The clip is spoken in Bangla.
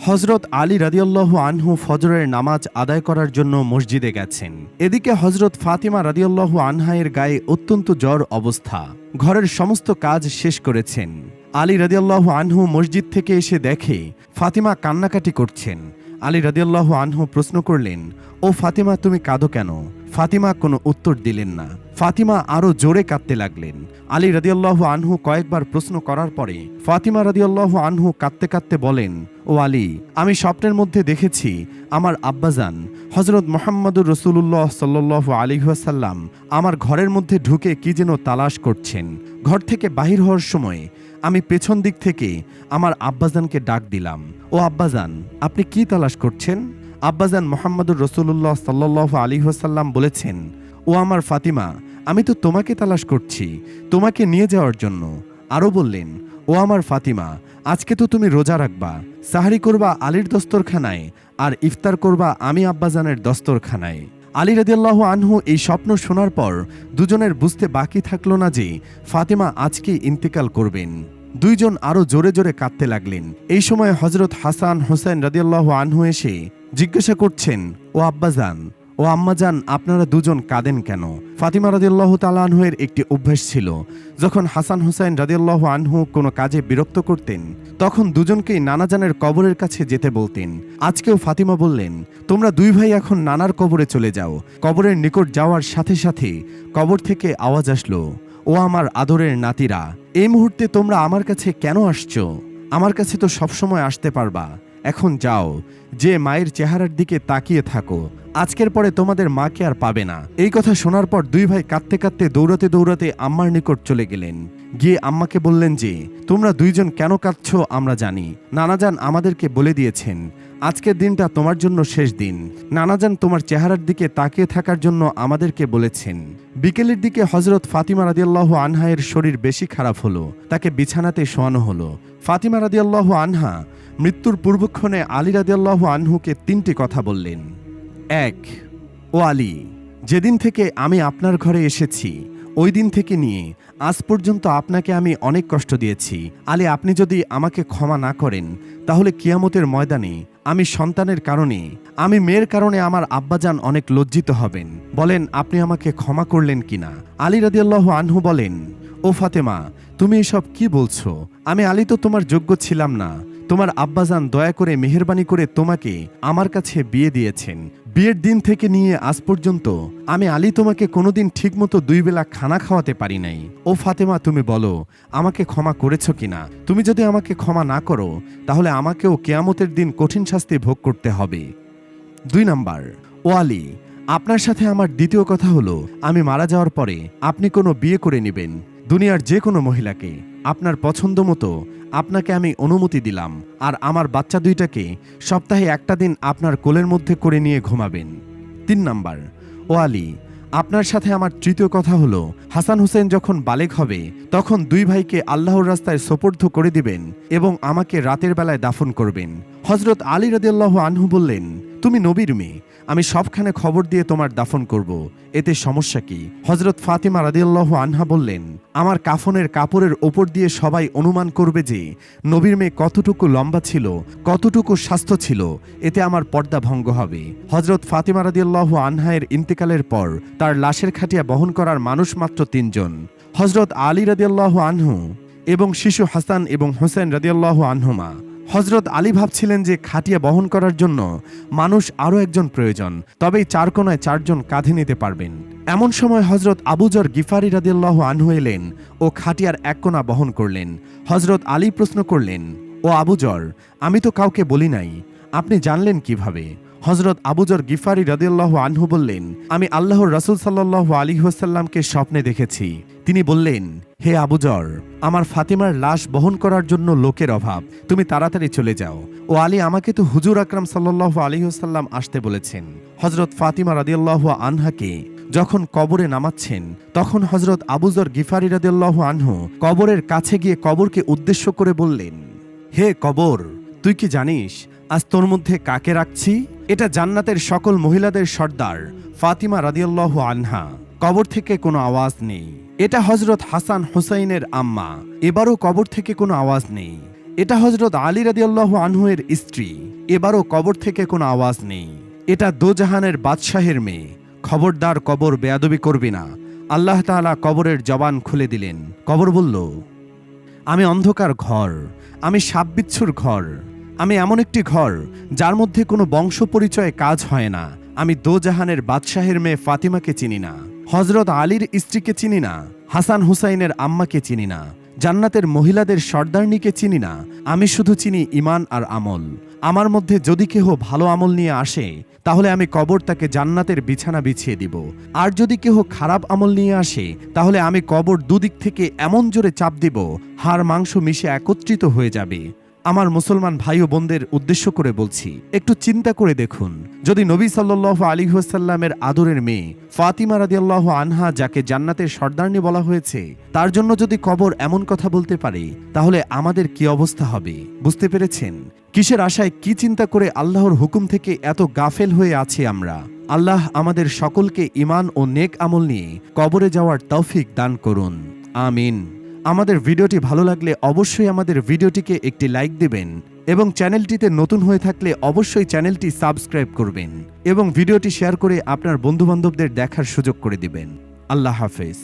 হজরত আলী রাদিয়াল্লাহু আনহু ফজরের নামাজ আদায় করার জন্য মসজিদে গেছেন। এদিকে হজরত ফাতিমা রাদিয়াল্লাহু আনহায়ের গায়ে অত্যন্ত জ্বর অবস্থা। ঘরের সমস্ত কাজ শেষ করেছেন। আলী রাদিয়াল্লাহু আনহু মসজিদ থেকে এসে দেখে ফাতিমা কান্নাকাটি করছেন। আলী রাদিয়াল্লাহু আনহু প্রশ্ন করলেন, ও ফাতিমা, তুমি কাঁদো কেন? ফাতিমা কোনো উত্তর দিলেন না। ফাতিমা আরো জোরে কাঁদতে লাগলেন। আলী রাদিয়াল্লাহু আনহু কয়েকবার প্রশ্ন করার পরে ফাতিমা রাদিয়াল্লাহু আনহু কাঁদতে কাঁদতে বলেন, ও আলী, আমি স্বপ্নের মধ্যে দেখেছি আমার আব্বাজান হজরত মুহাম্মদুর রাসূলুল্লাহ সাল্লাল্লাহু আলাইহি ওয়াসাল্লাম আমার ঘরের মধ্যে ঢুকে কি যেন তালাশ করছেন। ঘর থেকে বাহির হওয়ার সময় আমি পেছন দিক থেকে আমার আব্বাজানকে ডাক দিলাম, ও আব্বাজান, আপনি কি তালাশ করছেন? আব্বাজান মুহাম্মদুর রাসূলুল্লাহ সাল্লাল্লাহু আলাইহি ওয়াসাল্লাম বলেছেন, ও আমার ফাতিমা, আমি তো তোমাকে তালাশ করছি, তোমাকে নিয়ে যাওয়ার জন্য। আরও বললেন, ও আমার ফাতিমা, আজকে তো তুমি রোজা রাখবা, সাহরি করবা আলীর দস্তরখানায়, আর ইফতার করবা আমি আব্বাজানের দস্তরখানায়। আলী রাদিয়াল্লাহু আনহু এই স্বপ্ন শোনার পর দুজনের বুঝতে বাকি থাকলো না যে ফাতিমা আজকে ইন্তেকাল করবেন। দুইজন আরো জোরে জোরে কাঁদতে লাগলেন। এই সময় হজরত হাসান হোসেন রাদিয়াল্লাহু আনহু এসে জিজ্ঞাসা করছেন, ও আব্বাজান, ও আম্মাজান, আপনারা দুজন কাঁদেন কেন? ফাতিমা রাদিয়াল্লাহু তাআলা আনহুয়ের একটি অভ্যাস ছিল, যখন হাসান হোসেন রাদিয়াল্লাহু আনহু কোনো কাজে বিরক্ত করতেন তখন দুজনকেই নানাজানের কবরের কাছে যেতে বলতেন। আজকেও ফাতিমা বললেন, তোমরা দুই ভাই এখন নানার কবরে চলে যাও। কবরের নিকট যাওয়ার সাথে সাথে কবর থেকে আওয়াজ আসলো, ও আমার আদরের নাতিরা, এই মুহূর্তে তোমরা আমার কাছে কেন আসছো? আমার কাছে তো সবসময় আসতে পারবা। এখন যাও, যে মায়ের চেহারার দিকে তাকিয়ে থাকো। আজকের পরে তোমাদের মাকে আর পাবে না। এই কথা শোনার পর দুই ভাই কাঁদতে কাঁদতে দৌড়াতে দৌড়াতে আম্মার নিকট চলে গেলেন। গিয়ে আম্মাকে বললেন যে, তোমরা দুইজন কেন কাঁদছো আমরা জানি। নানাজান আমাদেরকে বলে দিয়েছেন আজকের দিনটা তোমার জন্য শেষ দিন। নানাজান তোমার চেহারার দিকে তাকিয়ে থাকার জন্য আমাদেরকে বলেছেন। বিকেলের দিকে হজরত ফাতিমা রাদিয়াল্লাহু আনহায়ের শরীর বেশি খারাপ হলো। তাকে বিছানাতে শোয়ানো হলো। ফাতিমা রাদিয়াল্লাহু আনহা মৃত্যুর পূর্বক্ষণে আলী রাদিয়াল্লাহু আনহুকে তিনটি কথা বললেন। 1, ও আলী, যেদিন থেকে আমি আপনার ঘরে এসেছি ওই দিন থেকে নিয়ে আজ পর্যন্ত আপনাকে আমি অনেক কষ্ট দিয়েছি। আলী, আপনি যদি আমাকে ক্ষমা না করেন তাহলে কিয়ামতের ময়দানে আমি সন্তানের কারণে, আমি মেয়ের কারণে আমার আব্বাজান অনেক লজ্জিত হবেন। বলেন আপনি আমাকে ক্ষমা করলেন কিনা? আলী রাদিয়াল্লাহু আনহু বলেন, ও ফাতেমা, তুমি এসব কি বলছো? আমি আলী তো তোমার যোগ্য ছিলাম না। তোমার আব্বাজান দয়া করে মেহেরবানি করে তোমাকে আমার কাছে বিয়ে দিয়েছেন। বিয়ের দিন থেকে নিয়ে আজ পর্যন্ত আমি আলী তোমাকে কোনোদিন ঠিকমতো 2 বেলা খানা খাওয়াতে পারি নাই। ও ফাতেমা, তুমি বলো আমাকে ক্ষমা করেছো কিনা? তুমি যদি আমাকে ক্ষমা না করো তাহলে আমাকেও কিয়ামতের দিন কঠিন শাস্তি ভোগ করতে হবে। 2 নাম্বার, ও আলী, আপনার সাথে আমার দ্বিতীয় কথা হলো, আমি মারা যাওয়ার পরে আপনি কোনো বিয়ে করে নেবেন, দুনিয়ার যে কোনো মহিলাকে। আপনার পছন্দ মতো আপনাকে আমি অনুমতি দিলাম। আর আমার বাচ্চা দুইটাকে সপ্তাহে একটা দিন আপনার কোলের মধ্যে করে নিয়ে ঘুমাবেন। 3 নাম্বার, ও আলী, আপনার সাথে আমার তৃতীয় কথা হলো, হাসান হোসেন যখন বালেগ হবে তখন 2 ভাইকে আল্লাহর রাস্তায় সোপর্দ করে দিবেন এবং আমাকে রাতের বেলায় দাফন করবেন। হজরত আলী রাদিয়াল্লাহু আনহু বললেন, তুমি নবীর মেয়ে, আমি সবখানে খবর দিয়ে তোমার দাফন করব, এতে সমস্যা কি? হজরত ফাতিমা রাদিয়াল্লাহু আনহা বললেন, আমার কাফনের কাপড়ের ওপর দিয়ে সবাই অনুমান করবে যে নবীর মেয়ে কতটুকু লম্বা ছিল, কতটুকু স্বাস্থ্য ছিল, এতে আমার পর্দা ভঙ্গ হবে। হজরত ফাতিমা রাদিয়াল্লাহু আনহায়ের ইন্তেকালের পর তার লাশের খাটিয়া বহন করার মানুষ মাত্র 3 জন, হজরত আলী রাদিয়াল্লাহু আনহু এবং শিশু হাসান এবং হোসেন রাদিয়াল্লাহু আনহুমা। হজরত আলী ভাবছিলেন যে খাটিয়া বহন করার জন্য মানুষ আরও একজন প্রয়োজন, তবেই 4 কোণায় 4 জন কাঁধে নিতে পারবেন। এমন সময় হজরত আবু যর গিফারি রাদিয়াল্লাহু আনহু এলেন ও খাটিয়ার 1 কোণা বহন করলেন। হজরত আলী প্রশ্ন করলেন, ও আবু যর, আমি তো কাউকে বলি নাই, আপনি জানলেন কিভাবে? হজরত আবু যর গিফারি রাদিয়াল্লাহু আনহু বললেন, আমি আল্লাহর রাসূল সাল্লাল্লাহু আলাইহি ওয়াসাল্লামকে স্বপ্নে দেখেছি। তিনি বললেন, হে আবু যর, আমার ফাতিমার লাশ বহন করার জন্য লোকের অভাব, তুমি তাড়াতাড়ি চলে যাও। ও আলী, আমাকে তো হুজুর আকরাম সাল্লাল্লাহু আলাইহি ওয়াসাল্লাম আসতে বলেছেন। হজরত ফাতিমা রাদিয়াল্লাহু আনহাকে যখন কবরে নামাচ্ছেন তখন হজরত আবু যর গিফারি রাদিয়াল্লাহু আনহু কবরের কাছে গিয়ে কবরকে উদ্দেশ্য করে বললেন, হে কবর, তুই কি জানিস আজ তোর মধ্যে কাকে রাখছি? এটা জান্নাতের সকল মহিলাদের সর্দার ফাতিমা রাদিয়াল্লাহু আনহা। কবর থেকে কোনো আওয়াজ নেই। এটা হজরত হাসান হুসাইনের আম্মা। এবারও কবর থেকে কোনো আওয়াজ নেই। এটা হযরত আলী রাদিয়াল্লাহু আনহু এর স্ত্রী। এবারও কবর থেকে কোনো আওয়াজ নেই। এটা দোজাহানের বাদশাহের মেয়ে। খবরদার, কবর বেয়াদবি করবি না। আল্লাহ তাআলা কবরের জবান খুলে দিলেন। কবর বলল, আমি অন্ধকার ঘর, আমি সাপবিচ্ছুর ঘর, আমি এমন একটি ঘর যার মধ্যে কোনো বংশ পরিচয়ে কাজ হয় না। আমি দোজাহানের বাদশাহের মেয়ে ফাতিমাকে চিনি না, হযরত আলীর স্ত্রীকে চিনি না, হাসান হুসাইনের আম্মাকে চিনি না, জান্নাতের মহিলাদের সর্দারনীকে চিনি না। আমি শুধু চিনি ঈমান আর আমল। আমার মধ্যে যদি কেহ ভালো আমল নিয়ে আসে, তাহলে আমি কবর তাকে জান্নাতের বিছানা বিছিয়ে দিব। আর যদি কেহ খারাপ আমল নিয়ে আসে, তাহলে আমি কবর দুদিক থেকে এমন জোরে চাপ দিব, হাড় মাংস মিশে একত্রিত হয়ে যাবে। আমার মুসলমান ভাই ও বোনদের উদ্দেশ্য করে বলছি, একটু চিন্তা করে দেখুন, যদি নবী সাল্লাল্লাহু আলাইহি ওয়াসাল্লামের আদরের মেয়ে ফাতিমা রাদিয়াল্লাহু আনহা, যাকে জান্নাতের সর্দারনী বলা হয়েছে, তার জন্য যদি কবর এমন কথা বলতে পারে, তাহলে আমাদের কি অবস্থা হবে? বুঝতে পেরেছেন কিসের আশায়, কি চিন্তা করে আল্লাহর হুকুম থেকে এত গাফেল হয়ে আছি আমরা। আল্লাহ আমাদের সকলকে ঈমান ও নেক আমল নিয়ে কবরে যাওয়ার তৌফিক দান করুন, আমিন। আমাদের ভিডিওটি ভালো লাগলে অবশ্যই আমাদের ভিডিওটিকে একটি লাইক দিবেন এবং চ্যানেলটিতে নতুন হয়ে থাকলে অবশ্যই চ্যানেলটি সাবস্ক্রাইব করবেন এবং ভিডিওটি শেয়ার করে আপনার বন্ধুবান্ধবদের দেখার সুযোগ করে দিবেন। আল্লাহ হাফেজ।